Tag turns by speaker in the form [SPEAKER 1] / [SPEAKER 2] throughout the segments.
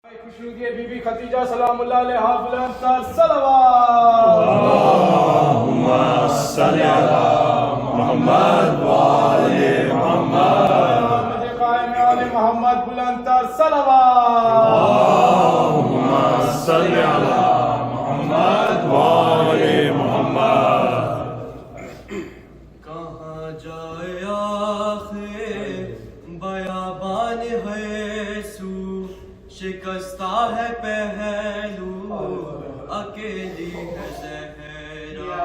[SPEAKER 1] خوشنودی be be Khadija سلام اللہ علیہا بلند تر صلوات
[SPEAKER 2] اللہم صلی علی محمد وآل محمد
[SPEAKER 1] قائم آل محمد بلند تر صلوات
[SPEAKER 2] اللہم صلی علی محمد وآل محمد
[SPEAKER 3] کہاں جائے آخر بیابان ہے سو شکستہ ہے پہلو اکیلی ہے زہرا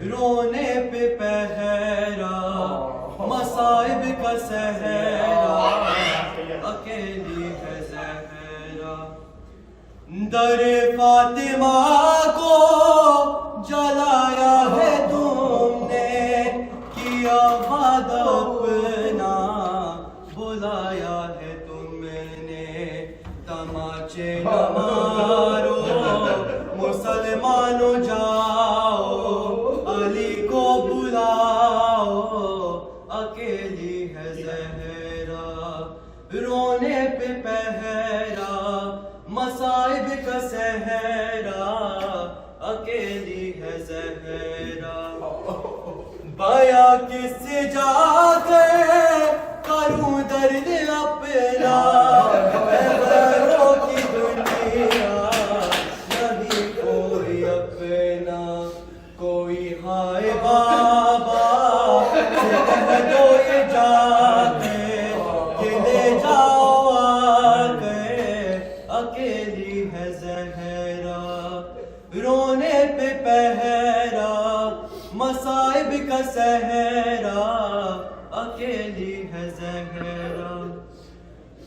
[SPEAKER 3] رونے پہ پہرا مصائب کا سہرا اکیلی ہے زہرا در فاطمہ کو جلایا ہے تم نے کیا وعدہ اپنا بلایا ہے تم نے تماچے نہ مارو مسلمانوں جاؤ علی کو بلاؤ اکیلی ہے زہرا رونے پہ پہرا مصائب کا سہرا اکیلی ہے زہرا بایا کس سے جا کر کروں درد اپنا اے غیروں کی دنیا نہیں کوئی اپنا کوئی ہائے بابا سے کہہ دو یہ جا کے کہ لے جاؤ آ کے اکیلی ہے زہرا رونے پہ پہرا مصائب کا سہرا اکیلی ہے زہرا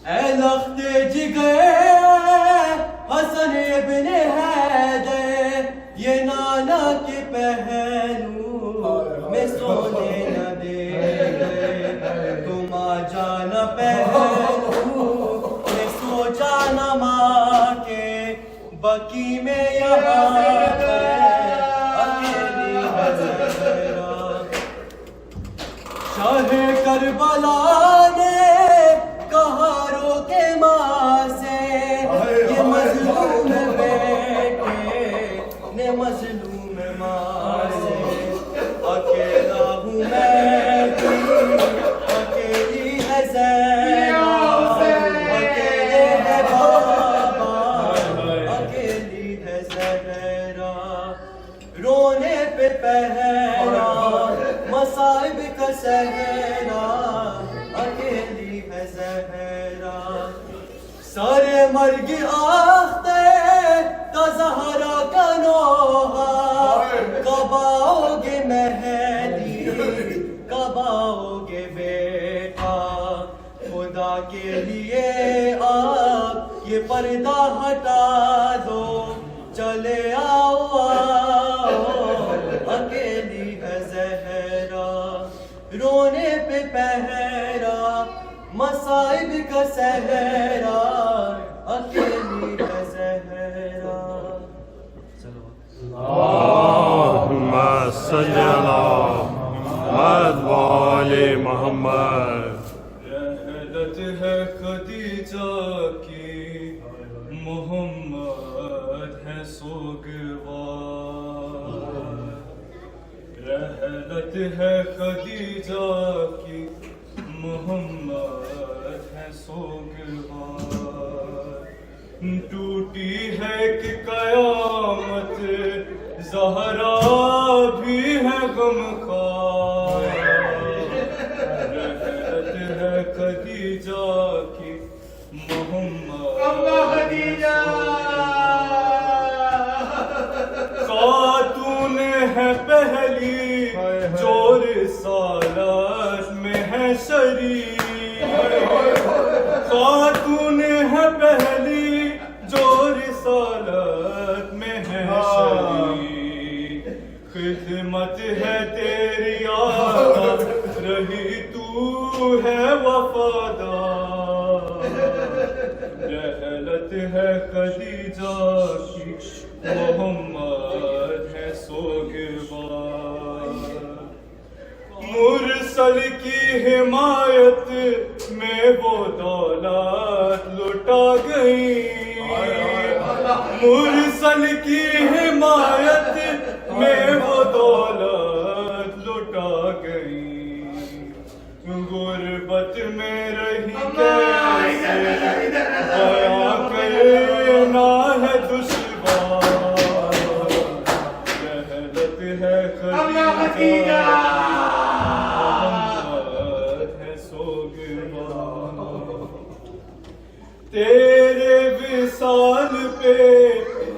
[SPEAKER 3] اے لخت جگر حسن ابن حیدر یہ نانا کے پہلو میں سونے نہ دے تم آ جانا پہلو میں سو جانا ماں کے بکی میں یہاں اکیلی ہے زہرا شاہ کربلا نے کہا رو کے ماں سے یہ مظلوم بیٹے نے مظلوم ماں سے اکیلا ہوں میں بھی اکیلی ہے زینب اکیلے ہے بابا اکیلی ہے زہرا رونے پہ پہرا مصائب کا سہرا اکیلی ہے زہرا سارے مرگ آختے کا زہرا کا نوحہ کب آؤ گے مہدی کب آؤ گے بیٹا خدا کے لیے آپ یہ پردہ ہٹا دو چلے آؤ اکیلی ہے زہرا رونے پہ پہرا مصائب کا سہرا اکیلی ہے زہرا
[SPEAKER 2] اللہم صلی علی محمد وآل محمد
[SPEAKER 4] رحلت ہے خدیجہ کی محمد ہے سوگوار رحلت ہے خدیجہ کی محمد ہے سوگوار ٹوٹی ہے کہ قیامت زہرا بھی ہے غمخوار رحلت ہے خدیجہ کی محمد خاتون ہے پہلی جو رسالت میں ہے شریک خاتون ہے پہلی جو رسالت میں ہے شریک خدمت ہے تیری آقا رہی تو ہے وفادار رحلت ہے خدیجہ کی محمد ہے سوگوار مرسل کی حمایت میں وہ دولت لٹ لٹا گئی مرسل کی حمایت میں وہ دولت لٹا گئی غربت میں رہی کیسے بیاں کرنا ہے دشوار رحلت ہے خدیجہ محمد ہے سوگوار تیرے وصال پہ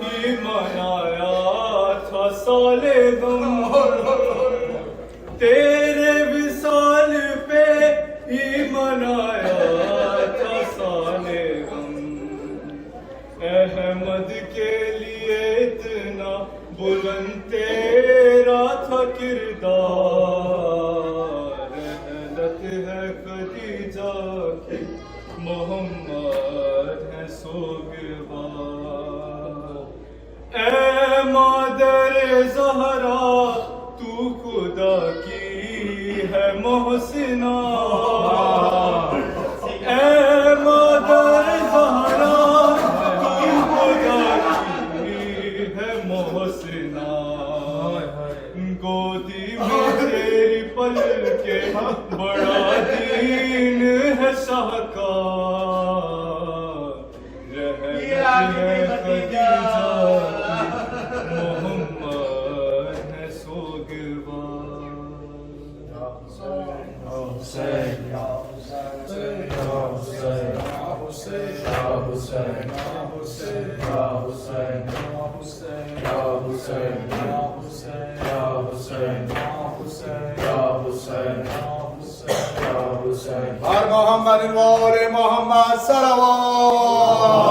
[SPEAKER 4] ہی منایا تھا سال غم تیرے وصال پہ ہی منایا تھا سال غم احمد کے لیے اتنا بلند تیرا تھا کردار رحلت ہے خدیجہ کی محمد ہے سوگوار اے مادر زہرا تو خدا کی ہے محسنہ اے مادر زہرا تو خدا کی ہے محسنہ گودی میں تیری پل کے بڑا دین ہے شاہکار رحمت ہے خدیجہ محمد ہے سوگوار
[SPEAKER 1] ہر محمد وآل محمد صلوات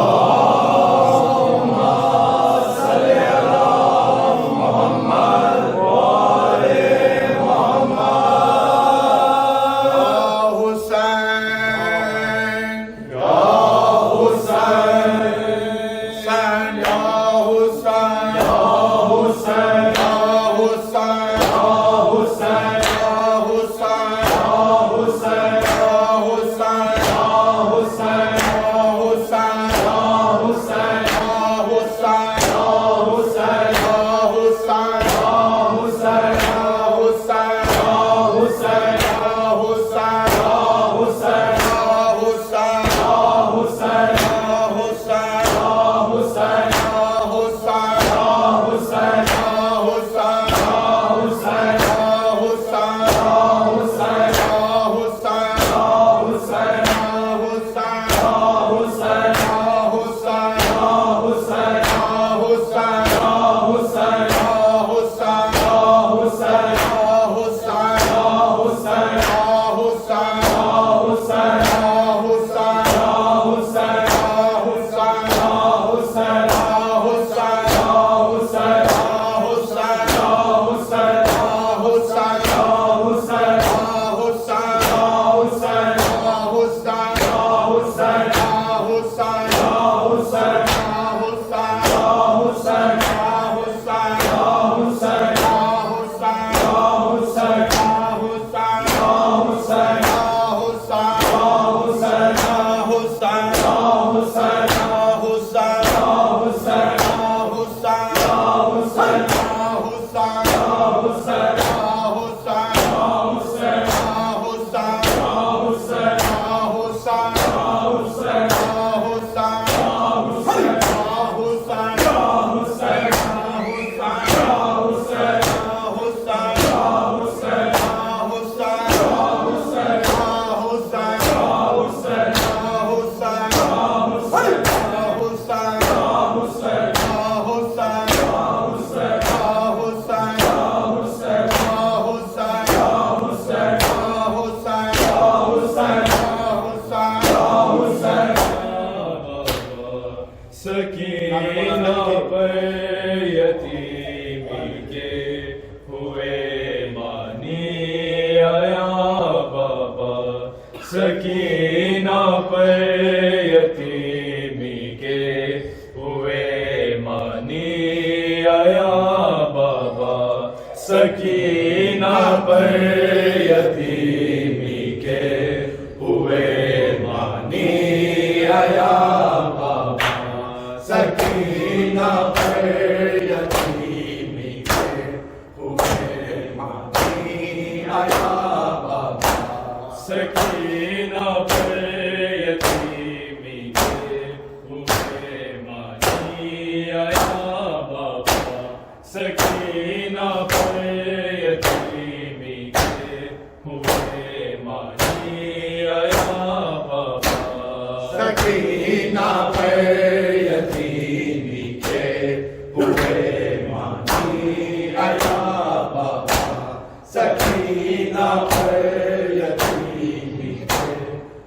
[SPEAKER 4] سکینہ پر یتیمی کے ہوئے مانی آیا بابا سکینہ پر یتیمی کے ہوئے مانی آیا
[SPEAKER 2] سکینہ پر یتیمی کے ہوئے مانی آیا بابا سکینہ پر یتیمی کے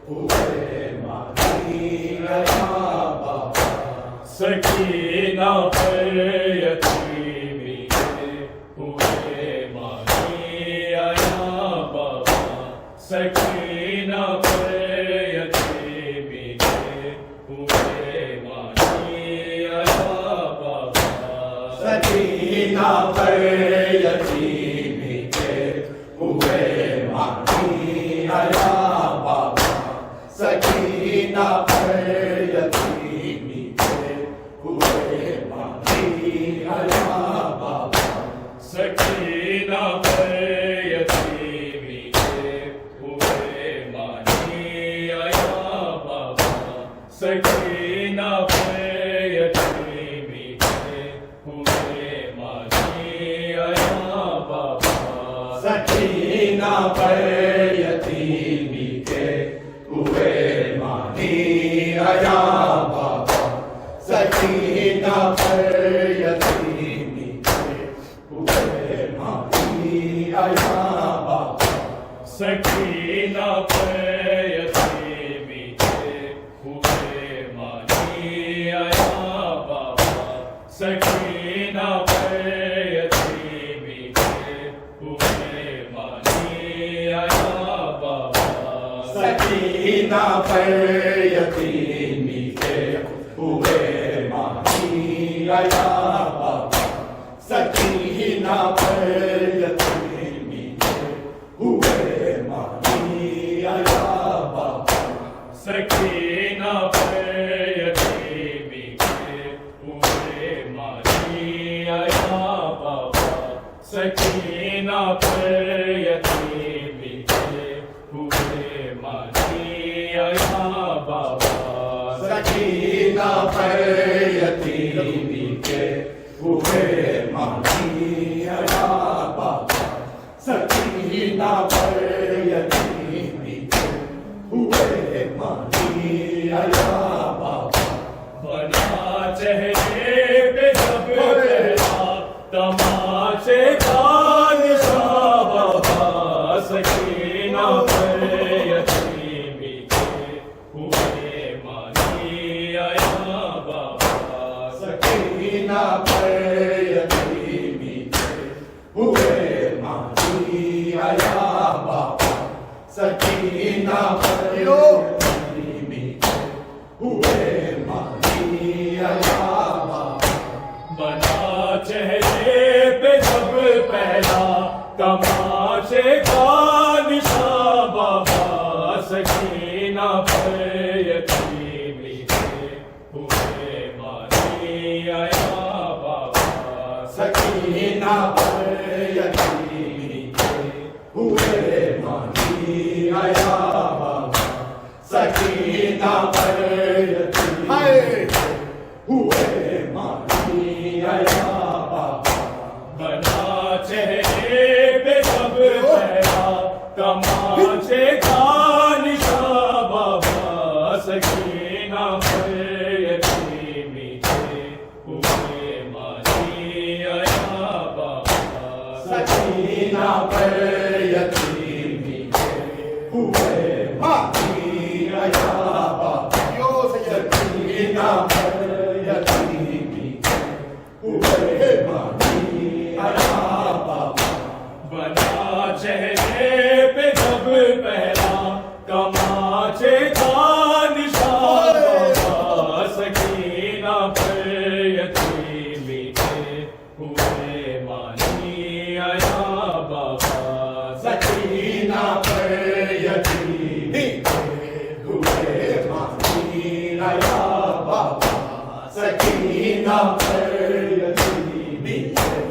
[SPEAKER 2] ہوئے مانی آیا بابا سکینہ پر یتیمی کے ہوئے مانی آیا بابا سکینہ پر یتیمی کے ہوئے مانی آیا بابا سکینہ پر یتیمی کے ہوئے مانی آیا بابا سکینہ پر یتیمی کے ہوئے مانی آیا بابا سکینہ پر یتیمی کے ہوئے مانی آیا بابا سکینہ پر یتیمی کے ہوئے مانی آیا بابا سکینہ پر یتیمی کے ہوئے مانی آیا بابا سکینہ پر یتیمی کے ہوئے مانی آیا بابا سکینہ پر یتیمی کے ہوئے مانی آیا بابا سکینہ پر یتیمی کے ہوئے مانی آیا بابا سکینہ پر یتیمی کے ہوئے مانی آیا بابا سکینہ پر یتیمی کے ہوئے مانی آیا بابا سکینہ پر یتیمی کے ہوئے مانی آیا بابا سکینہ پر یتیمی کے ہوئے مانی آیا بابا سکینہ پر یتیمی کے ہوئے مانی آیا بابا سکینہ پر یتیمی کے ہوئے مانی آیا بابا بنا چہرے پہ جب پہلا تماشے کا نشان بابا سکینہ پر یتیمی کے ہوئے مانی آیا بابا سکینہ پر یتیمی کے ہوئے مانی آیا بابا سکینہ پر یتیمی کے ہوئے مانی آیا بابا بنا چہرے پہ جب پہلا تماشے کا نشان بابا سکینہ پر یتیمی کے ہوئے مانی آیا بابا سکینہ پر یتیمی کے ہوئے مانی آیا بابا سکینہ پر یتیمی کے ہوئے مانی آیا بابا بنا چہرے پہ جب پہلا تماشے کا نشان بابا سکینہ پر یتیمی کے ہوئے مانی آیا بابا سکینہ پر یتیمی کے ہوئے مانی آیا بابا سکینہ پر یتیمی کے ہوئے مانی آیا بابا بنا چہرے پہ جب پہلا تماشے کا نشان بابا سکینہ پر یتیمی کے ہوئے مانی آیا بابا سکینہ پر یتیمی کے ہوئے مانی آیا بابا سکینہ پر یتیمی کے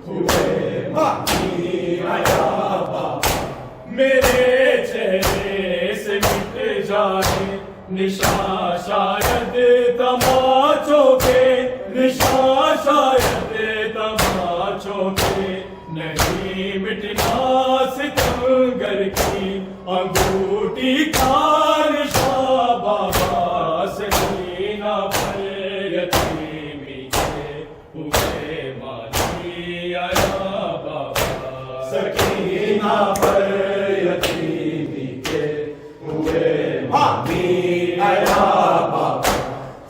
[SPEAKER 2] ہوئے مانی آیا بابا میرے چہرے سے مٹ جائے نشان شاید تماچوں کے نشان شاید تماچوں کے نہیں مٹنا ستمگر کی انگوٹھی کا نشان بابا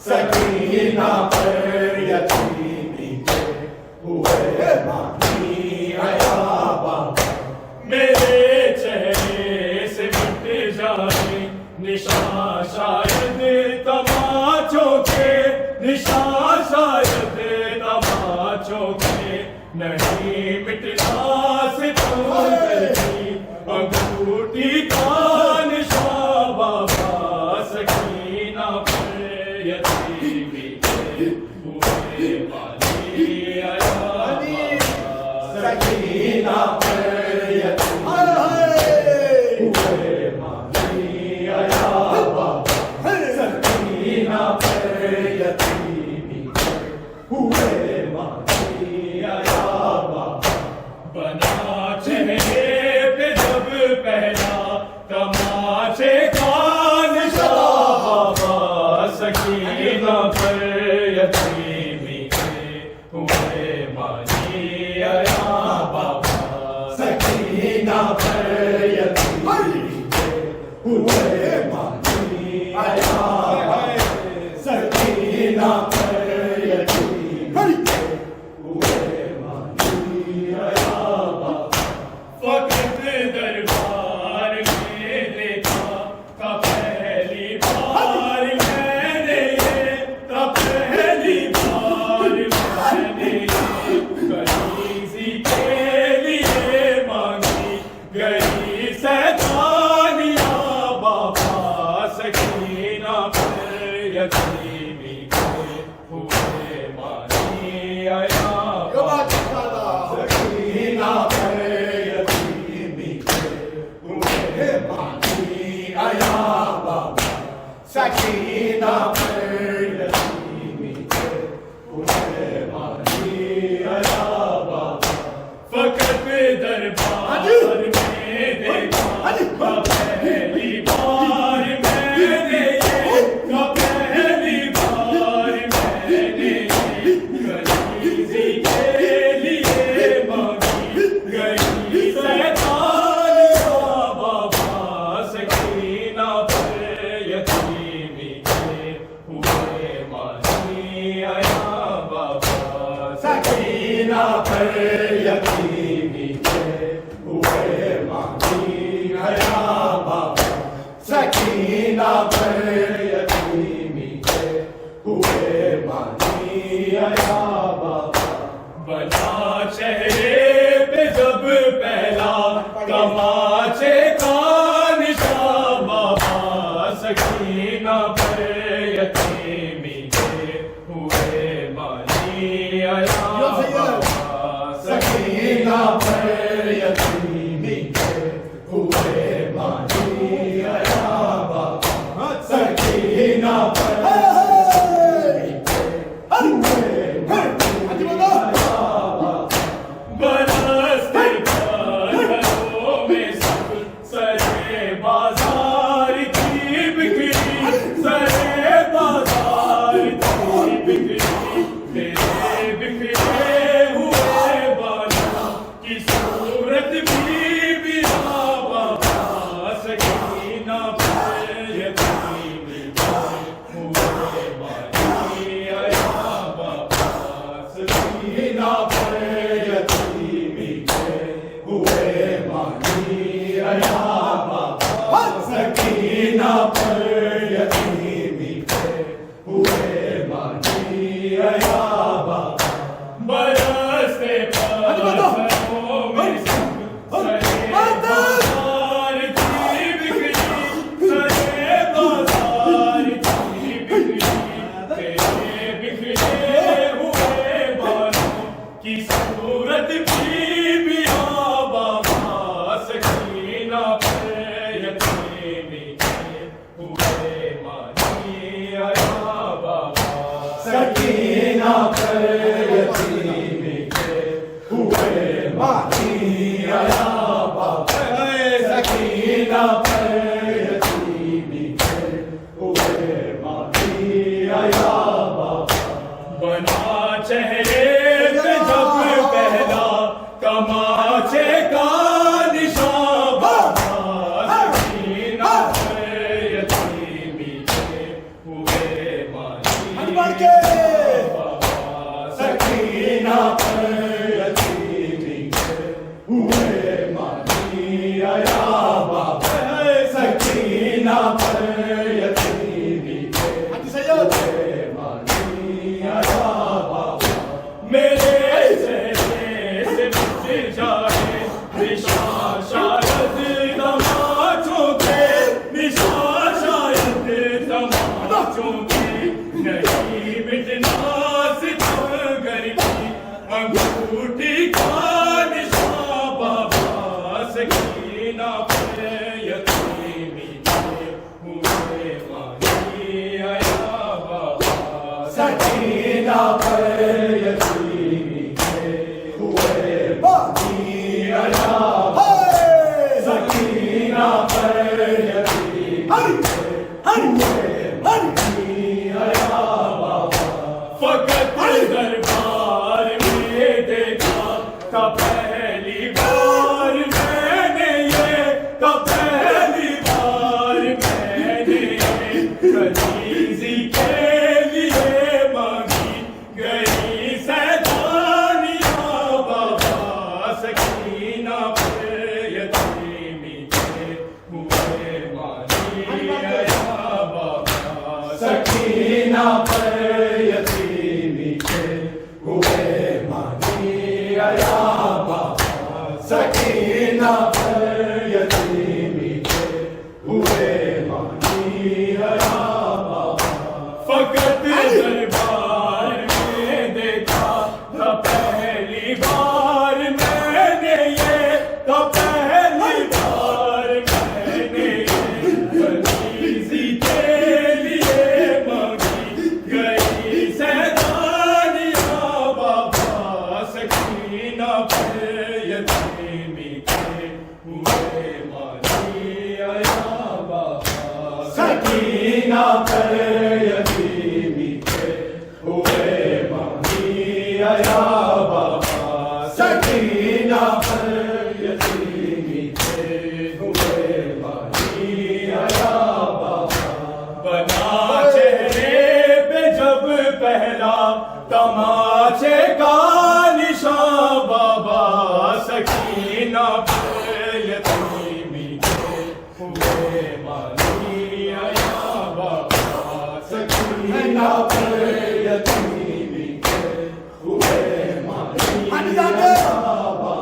[SPEAKER 2] سکینہ پر یتیمی کے ہوئے مانی آیا بابا
[SPEAKER 4] میرے چہرے سے مٹ جائے نشان شاید تماچوں کے نشان شاید تماچوں کے نہیں مٹنا ستم کی انگوٹھی کا نشان بابا سکینہ پر یتیمی کے ہوئے مانی آیا بابا
[SPEAKER 2] سکینہ پر یتیمی ہوئے مانی آیا بابا سکینہ پر یتیمی ہوئے مانی آیا بابا
[SPEAKER 4] بنا چہرے پہ جب پہلا تماچے کا نشان بابا سکینہ پر یتیمی کے ہوئے مانی آیا بابا
[SPEAKER 2] سکینہ پر یتیمی کے ہوئے مانی آیا بابا سکینہ پر یتیمی کے ہوئے مانی آیا بابا
[SPEAKER 4] فقط دربار میں دیکھا تھا پہلی بار میں نے یہ تھا پہلی بار میں نے یہ کنیزی کے لیے مانگی گئی سیدانیاں بابا سکینہ پر یتیمی کے ہوئے مانی آیا
[SPEAKER 2] سکینہ پر یتیمی کے ہوئے مانی آیا بابا سکینہ پر یتیمی کے ہوئے مانی آیا بابا
[SPEAKER 4] فقط دربار میں دیکھا تھا پہلی بار میں نے یہ تھا پہلی بار میں نے یہ کنیزی کے لیے مانگی گئی سیدانیاں بابا سکینہ پر یتیمی کے ہوئے مانی آیا بابا
[SPEAKER 2] سکینہ پر یتیمی کے ہوئے مانی آیا بابا سکینہ پر یتیمی کے ہوئے مانی آیا بابا
[SPEAKER 4] بنا چہرے پہ جب پہلا تماچے کا نشان بابا سکینہ پر یتیمی کے ہوئے مانی آیا بابا
[SPEAKER 2] سکینہ پر یتیمی کے ہوئے مانی آیا بابا سکینہ پر یتیمی کے ہوئے مانی آیا بابا
[SPEAKER 4] برستے گھروں میں سب سرے بازار کی بکری سرے بازار کی بکری تیرے بکھرے ہوئے بالوں کی صورت بھی بابا سکینہ پر یتیمی کے ہوئے مانی آیا بابا
[SPEAKER 2] سکینہ پر یتیمی کے ہوئے مانی آیا بابا سکینہ پر یتیمی کے ہوئے مانی آیا بابا
[SPEAKER 4] برستے پتھروں میں سب سرے بازار کی بکری سرے بازار کی بکری تیرے بکھرے ہوئے بالوں کی صورت بھی بابا سکینہ پر یتیمی کے ہوئے مانی آیا بابا
[SPEAKER 2] سکینہ پر یتیمی کے ہوئے مانی آیا بابا سکینہ پر یتیمی کے ہوئے مانی آیا بابا
[SPEAKER 4] بنا چہرے پہ جب پہلا تماچے کا نشان بابا سکینہ پر یتیمی کے ہوئے مانی
[SPEAKER 2] بڑھ کے سکینہ پر یتیمی کے ہوئے مانی آیا بابا سکینہ پر یتیمی کے ہوئے مانی آیا بابا
[SPEAKER 4] میرے چہرے سے بچ جائے نشان شاید تماچوں کے نشان شاید تماچوں کے نہیں مٹنا ستم گر کی انگوٹھی کا نشان بابا سکینہ پر یتیمی کے ہوئے مانی آیا بابا
[SPEAKER 2] سکینہ پر یتیمی کے ہوئے مانی آیا سکینہ پر یتیمی کے ہوئے مانی آیا بابا
[SPEAKER 4] فقط دربار میں دیکھا تھا پہلی بار میں نے یہ تھا پہلی بار میں نے یہ کلیزی کے لیے مانگی گئی سیدانیاں بابا سکینہ پر یتیمی کے ہوئے مانی آیا بابا
[SPEAKER 2] سکینہ پر یتیمی کے ہوئے مانی آیا بابا سکینہ پر یتیمی کے ہوئے مانی آیا بابا
[SPEAKER 4] فقط دربار میں دیکھا تھا پہلی بار میں نے یہ تھا پہلی بار میں نے یہ کلیزی کے لیے مانگی گئی سیدانیاں بابا سکینہ پر یتیمی کے ہوئے مانی آیا بابا
[SPEAKER 2] سکینہ پر یتیمی کے ہوئے مانی آیا بابا سکینہ پر یتیمی کے ہوئے مانی آیا بابا
[SPEAKER 4] بنا چہرے پہ جب پہلا تماچے کا نشان بابا سکینہ پر یتیمی کے ہوئے مانی آیا بابا
[SPEAKER 2] سکینہ پر یتیمی کے ہوئے مانی آیا بابا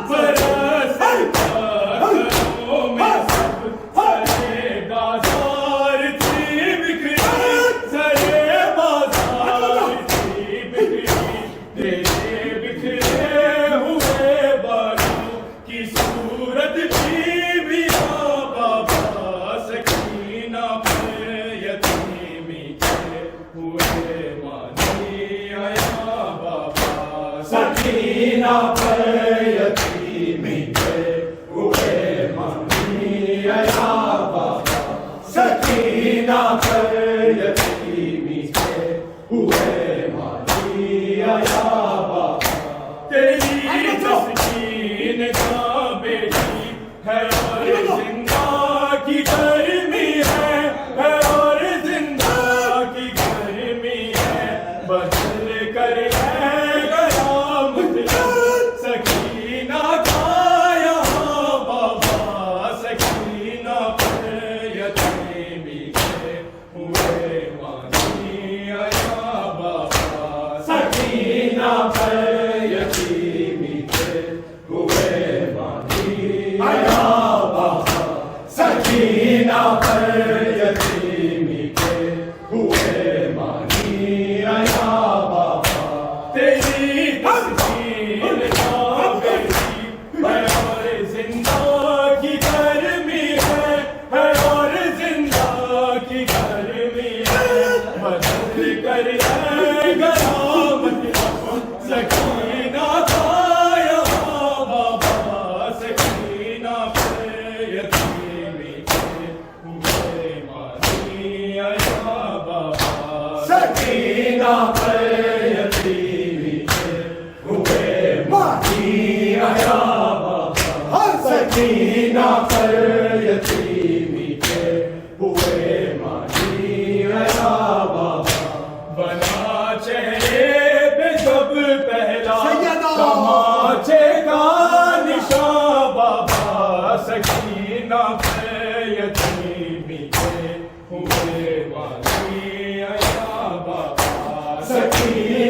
[SPEAKER 4] برس پتھروں میں سب سرے بازار تھی بکھری سرے بازار تھی بکھری تیرے بکھرے ہوئے بالوں کی صورت بھی بابا سکینہ پر یتیمی کے ہوئے مانی آیا بابا
[SPEAKER 2] سکینہ پر یتیمی کے ہوئے مانی آیا بابا سکینہ پر یتیمی کے ہوئے مانی آیا بابا
[SPEAKER 4] تیری تسکین کا بیٹی ہے اور زندہ کی گرمی ہے اور زندہ کی گرمی ہے بدل کر ہے گیا مطلب سکینہ کا یہاں بابا سکینہ پر یتیمی کے ہوئے مانی آیا بابا
[SPEAKER 2] سکینہ پر یتیمی کے ہوئے مانی آیا بابا سکینہ پر یتیمی کے ہوئے مانی آیا بابا
[SPEAKER 4] تیری تسکین کا بیٹی ہے اور زندہ کی گرمی ہے اور زندہ کی گرمی ہے بدل کر ہے گیا مطلب سکینہ کا یہاں بابا سکینہ پر یتیمی کے ہوئے مانی آیا بابا
[SPEAKER 2] سکینہ پر یتیمی کے ہوئے مانی آیا بابا سکینہ پر یتیمی کے ہوئے مانی آیا بابا